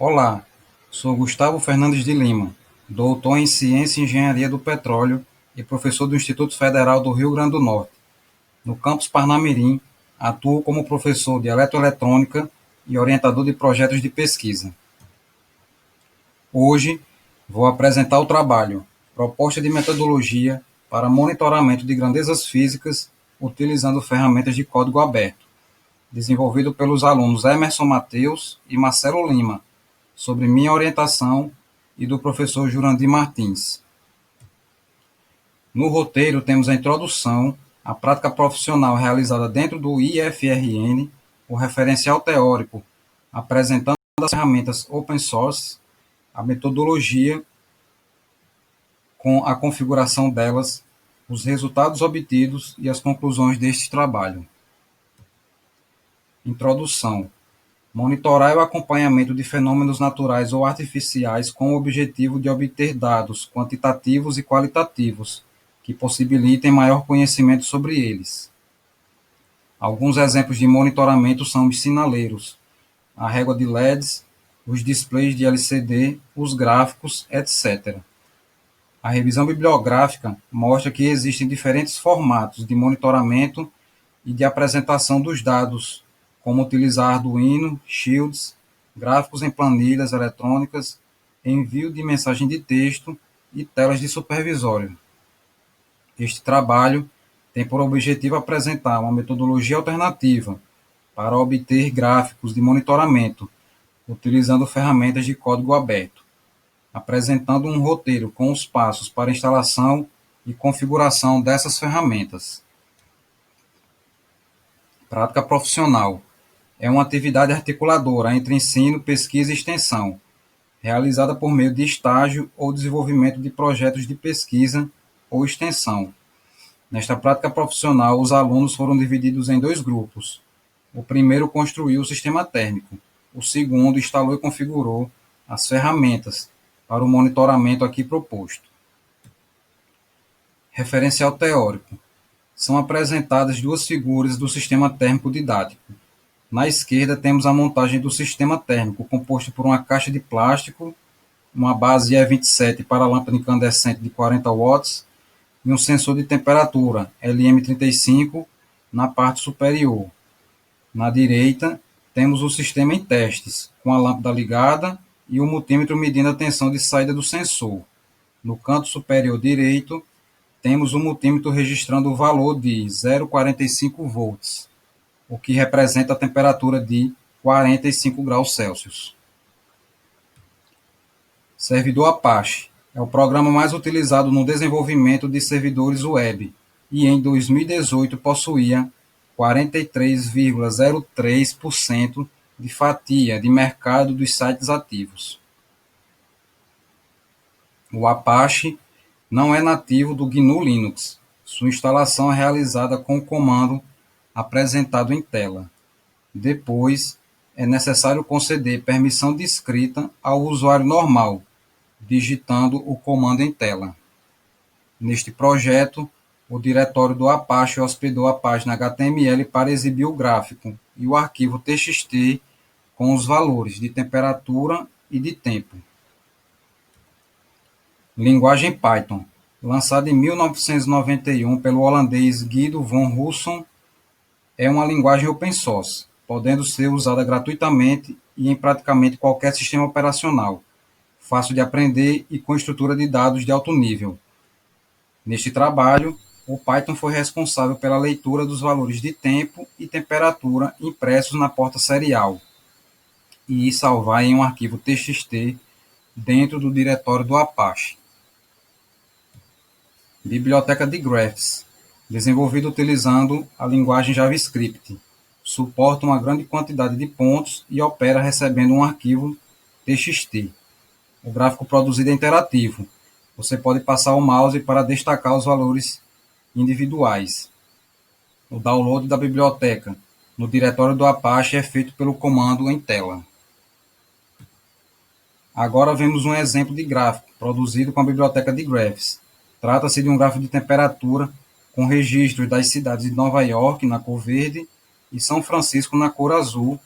Olá, sou Gustavo Fernandes de Lima, doutor em Ciência e Engenharia do Petróleo e professor do Instituto Federal do Rio Grande do Norte. No campus Parnamirim, atuo como professor de eletroeletrônica e orientador de projetos de pesquisa. Hoje, vou apresentar o trabalho Proposta de Metodologia para Monitoramento de Grandezas Físicas utilizando ferramentas de código aberto, desenvolvido pelos alunos Emerson Mateus e Marcelo Lima, sobre minha orientação e do professor Jurandir Martins. No roteiro temos a introdução, a prática profissional realizada dentro do IFRN, o referencial teórico, apresentando as ferramentas open source, a metodologia com a configuração delas, os resultados obtidos e as conclusões deste trabalho. Introdução. Monitorar o acompanhamento de fenômenos naturais ou artificiais com o objetivo de obter dados quantitativos e qualitativos que possibilitem maior conhecimento sobre eles. Alguns exemplos de monitoramento são os sinaleiros, a régua de LEDs, os displays de LCD, os gráficos, etc. A revisão bibliográfica mostra que existem diferentes formatos de monitoramento e de apresentação dos dados, como utilizar Arduino, Shields, gráficos em planilhas eletrônicas, envio de mensagem de texto e telas de supervisório. Este trabalho tem por objetivo apresentar uma metodologia alternativa para obter gráficos de monitoramento, utilizando ferramentas de código aberto, apresentando um roteiro com os passos para instalação e configuração dessas ferramentas. Prática profissional. É uma atividade articuladora entre ensino, pesquisa e extensão, realizada por meio de estágio ou desenvolvimento de projetos de pesquisa ou extensão. Nesta prática profissional, os alunos foram divididos em dois grupos. O primeiro construiu o sistema térmico, o segundo instalou e configurou as ferramentas para o monitoramento aqui proposto. Referencial teórico. São apresentadas duas figuras do sistema térmico didático. Na esquerda temos a montagem do sistema térmico, composto por uma caixa de plástico, uma base E27 para lâmpada incandescente de 40 watts e um sensor de temperatura LM35 na parte superior. Na direita, temos o sistema em testes, com a lâmpada ligada e o multímetro medindo a tensão de saída do sensor. No canto superior direito, temos o multímetro registrando o valor de 0,45 volts, o que representa a temperatura de 45 graus Celsius. Servidor Apache é o programa mais utilizado no desenvolvimento de servidores web e em 2018 possuía 43,03% de fatia de mercado dos sites ativos. O Apache não é nativo do GNU Linux. Sua instalação é realizada com o comando apresentado em tela. Depois, é necessário conceder permissão discrita ao usuário normal, digitando o comando em tela. Neste projeto, o diretório do Apache hospedou a página HTML para exibir o gráfico e o arquivo TXT com os valores de temperatura e de tempo. Linguagem Python, lançada em 1991 pelo holandês Guido van Rossum, é uma linguagem open source, podendo ser usada gratuitamente e em praticamente qualquer sistema operacional, fácil de aprender e com estrutura de dados de alto nível. Neste trabalho, o Python foi responsável pela leitura dos valores de tempo e temperatura impressos na porta serial e salvar em um arquivo TXT dentro do diretório do Apache. Biblioteca de Graphs, desenvolvida utilizando a linguagem JavaScript. Suporta uma grande quantidade de pontos e opera recebendo um arquivo TXT. O gráfico produzido é interativo. Você pode passar o mouse para destacar os valores individuais. O download da biblioteca no diretório do Apache é feito pelo comando em tela. Agora vemos um exemplo de gráfico produzido com a biblioteca de Graphs. Trata-se de um gráfico de temperatura com registros das cidades de Nova York, na cor verde, e São Francisco, na cor azul,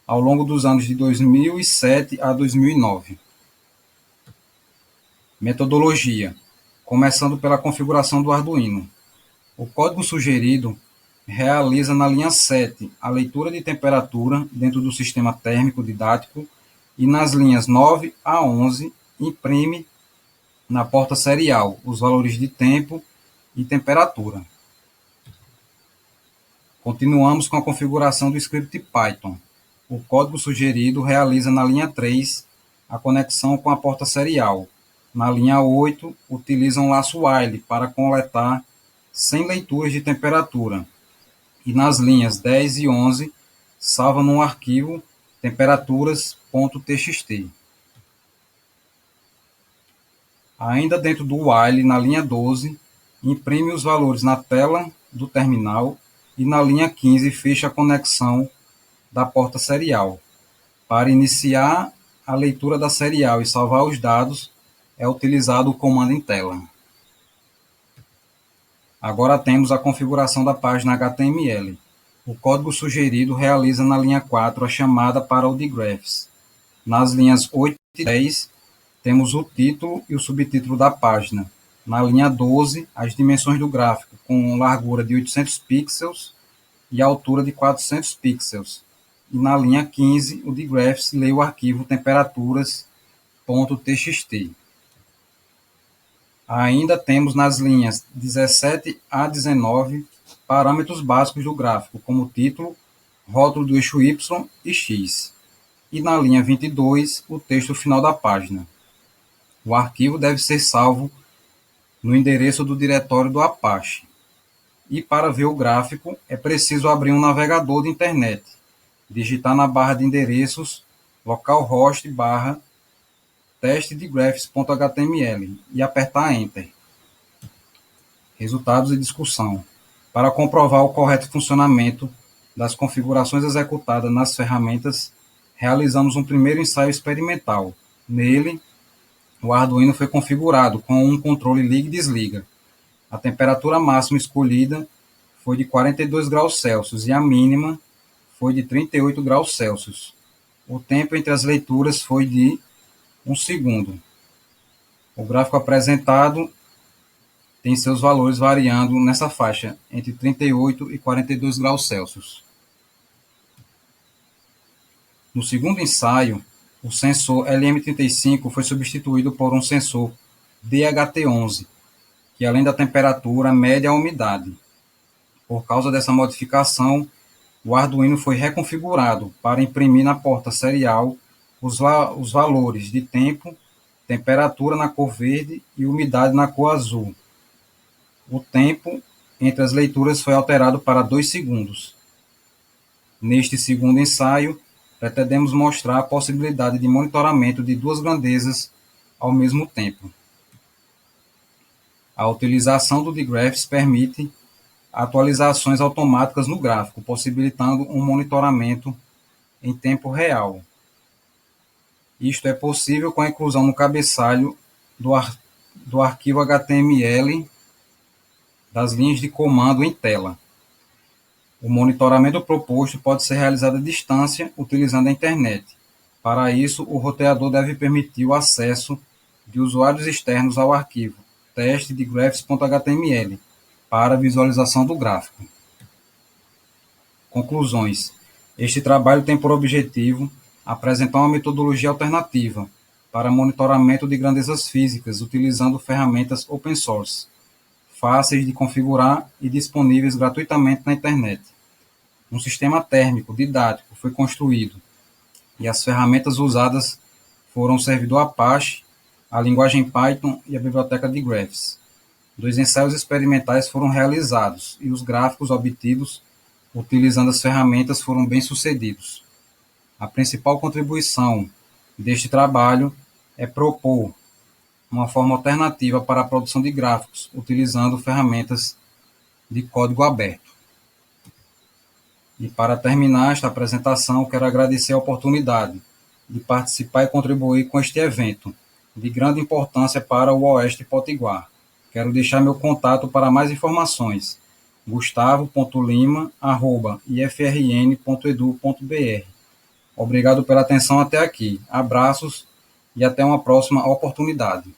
ao longo dos anos de 2007 a 2009. Metodologia. Começando pela configuração do Arduino. O código sugerido realiza na linha 7 a leitura de temperatura dentro do sistema térmico didático e nas linhas 9 a 11 imprime na porta serial os valores de tempo e temperatura. Continuamos com a configuração do script Python. O código sugerido realiza na linha 3 a conexão com a porta serial. Na linha 8, utiliza um laço while para coletar 100 leituras de temperatura. E nas linhas 10 e 11, salva num arquivo temperaturas.txt. Ainda dentro do while, na linha 12, imprime os valores na tela do terminal e na linha 15 fecha a conexão da porta serial. Para iniciar a leitura da serial e salvar os dados, é utilizado o comando em tela. Agora temos a configuração da página HTML. O código sugerido realiza na linha 4 a chamada para o dgraphs. Nas linhas 8 e 10, temos o título e o subtítulo da página. Na linha 12, as dimensões do gráfico, com largura de 800 pixels e altura de 400 pixels. E na linha 15, o dgraphs lê o arquivo temperaturas.txt. Ainda temos nas linhas 17 a 19 parâmetros básicos do gráfico, como título, rótulo do eixo Y e X. E na linha 22, o texto final da página. O arquivo deve ser salvo no endereço do diretório do Apache. E para ver o gráfico, é preciso abrir um navegador de internet, digitar na barra de endereços localhost barra testdegraphs.html e apertar Enter. Resultados e discussão. Para comprovar o correto funcionamento das configurações executadas nas ferramentas, realizamos um primeiro ensaio experimental. Nele, o Arduino foi configurado com um controle liga e desliga. A temperatura máxima escolhida foi de 42 graus Celsius e a mínima foi de 38 graus Celsius. O tempo entre as leituras foi de 1 segundo. O gráfico apresentado tem seus valores variando nessa faixa, entre 38 e 42 graus Celsius. No segundo ensaio, o sensor LM35 foi substituído por um sensor DHT11, que além da temperatura, mede a umidade. Por causa dessa modificação, o Arduino foi reconfigurado para imprimir na porta serial os valores de tempo, temperatura na cor verde e umidade na cor azul. O tempo entre as leituras foi alterado para 2 segundos. Neste segundo ensaio, pretendemos mostrar a possibilidade de monitoramento de duas grandezas ao mesmo tempo. A utilização do dgraphs permite atualizações automáticas no gráfico, possibilitando um monitoramento em tempo real. Isto é possível com a inclusão no cabeçalho do arquivo HTML das linhas de comando em tela. O monitoramento proposto pode ser realizado à distância utilizando a internet. Para isso, o roteador deve permitir o acesso de usuários externos ao arquivo testdegraphs.html para visualização do gráfico. Conclusões. Este trabalho tem por objetivo apresentar uma metodologia alternativa para monitoramento de grandezas físicas utilizando ferramentas open source, fáceis de configurar e disponíveis gratuitamente na internet. Um sistema térmico didático foi construído e as ferramentas usadas foram o servidor Apache, a linguagem Python e a biblioteca de Graphs. 2 ensaios experimentais foram realizados e os gráficos obtidos utilizando as ferramentas foram bem-sucedidos. A principal contribuição deste trabalho é propor uma forma alternativa para a produção de gráficos, utilizando ferramentas de código aberto. E para terminar esta apresentação, quero agradecer a oportunidade de participar e contribuir com este evento, de grande importância para o Oeste Potiguar. Quero deixar meu contato para mais informações, gustavo.lima@ifrn.edu.br. Obrigado pela atenção até aqui. Abraços e até uma próxima oportunidade.